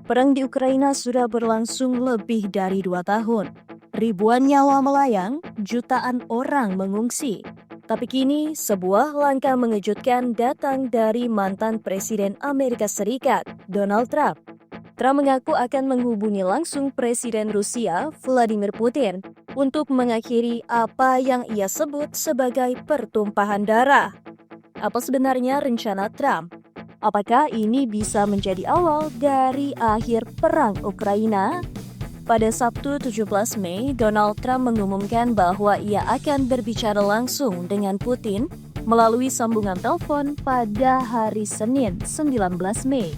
Perang di Ukraina sudah berlangsung lebih dari 2 tahun. Ribuan nyawa melayang, jutaan orang mengungsi. Tapi kini sebuah langkah mengejutkan datang dari mantan Presiden Amerika Serikat, Donald Trump. Trump mengaku akan menghubungi langsung Presiden Rusia, Vladimir Putin, untuk mengakhiri apa yang ia sebut sebagai pertumpahan darah. Apa sebenarnya rencana Trump? Apakah ini bisa menjadi awal dari akhir perang Ukraina? Pada Sabtu 17 Mei, Donald Trump mengumumkan bahwa ia akan berbicara langsung dengan Putin melalui sambungan telepon pada hari Senin 19 Mei.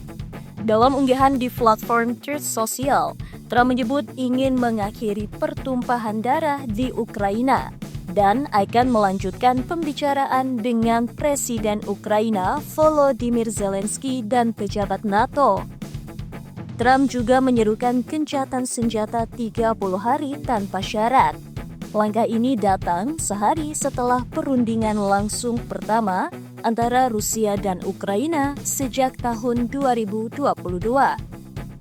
Dalam unggahan di platform Truth Social, Trump menyebut ingin mengakhiri pertumpahan darah di Ukraina dan akan melanjutkan pembicaraan dengan Presiden Ukraina Volodymyr Zelensky dan pejabat NATO. Trump juga menyerukan gencatan senjata 30 hari tanpa syarat. Langkah ini datang sehari setelah perundingan langsung pertama antara Rusia dan Ukraina sejak tahun 2022.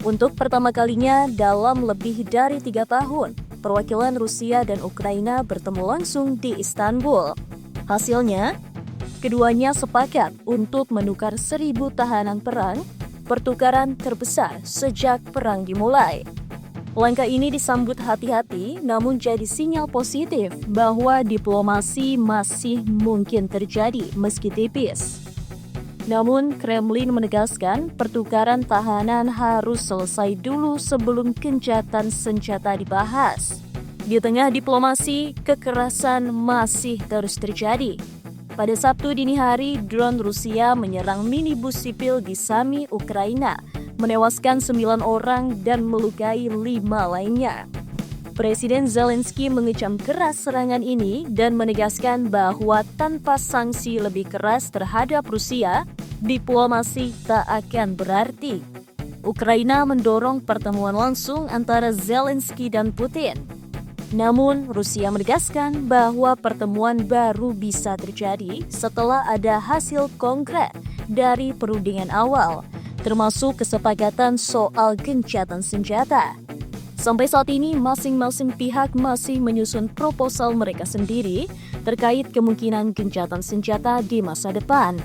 Untuk pertama kalinya dalam lebih dari 3 tahun, perwakilan Rusia dan Ukraina bertemu langsung di Istanbul. Hasilnya, keduanya sepakat untuk menukar 1.000 tahanan perang, pertukaran terbesar sejak perang dimulai. Langkah ini disambut hati-hati, namun jadi sinyal positif bahwa diplomasi masih mungkin terjadi meski tipis. Namun, Kremlin menegaskan pertukaran tahanan harus selesai dulu sebelum gencatan senjata dibahas. Di tengah diplomasi, kekerasan masih terus terjadi. Pada Sabtu dini hari, drone Rusia menyerang minibus sipil di Sami, Ukraina, menewaskan 9 orang dan melukai 5 lainnya. Presiden Zelensky mengecam keras serangan ini dan menegaskan bahwa tanpa sanksi lebih keras terhadap Rusia, diplomasi tak akan berarti. Ukraina mendorong pertemuan langsung antara Zelensky dan Putin. Namun, Rusia menegaskan bahwa pertemuan baru bisa terjadi setelah ada hasil konkret dari perundingan awal, termasuk kesepakatan soal gencatan senjata. Sampai saat ini, masing-masing pihak masih menyusun proposal mereka sendiri terkait kemungkinan gencatan senjata di masa depan.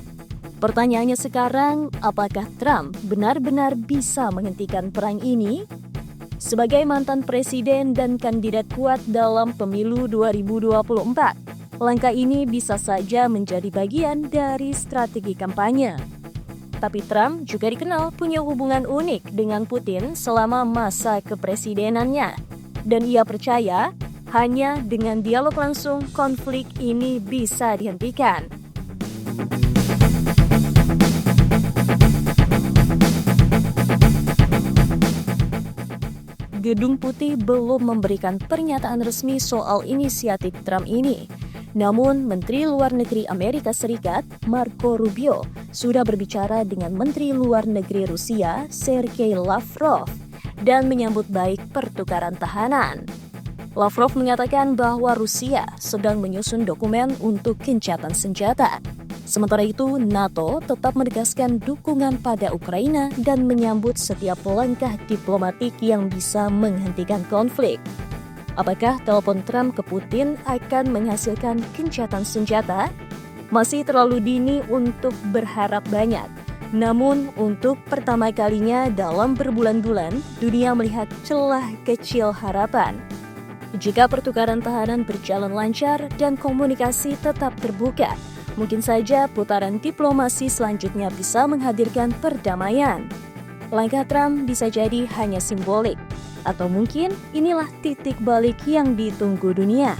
Pertanyaannya sekarang, apakah Trump benar-benar bisa menghentikan perang ini? Sebagai mantan presiden dan kandidat kuat dalam pemilu 2024, langkah ini bisa saja menjadi bagian dari strategi kampanye. Tapi Trump juga dikenal punya hubungan unik dengan Putin selama masa kepresidenannya. Dan ia percaya hanya dengan dialog langsung konflik ini bisa dihentikan. Gedung Putih belum memberikan pernyataan resmi soal inisiatif Trump ini. Namun, Menteri Luar Negeri Amerika Serikat, Marco Rubio, sudah berbicara dengan Menteri Luar Negeri Rusia, Sergei Lavrov, dan menyambut baik pertukaran tahanan. Lavrov mengatakan bahwa Rusia sedang menyusun dokumen untuk gencatan senjata. Sementara itu, NATO tetap menegaskan dukungan pada Ukraina dan menyambut setiap langkah diplomatik yang bisa menghentikan konflik. Apakah telepon Trump ke Putin akan menghasilkan gencatan senjata? Masih terlalu dini untuk berharap banyak. Namun, untuk pertama kalinya dalam berbulan-bulan, dunia melihat celah kecil harapan. Jika pertukaran tahanan berjalan lancar dan komunikasi tetap terbuka, mungkin saja putaran diplomasi selanjutnya bisa menghadirkan perdamaian. Langkah Trump bisa jadi hanya simbolik, atau mungkin inilah titik balik yang ditunggu dunia.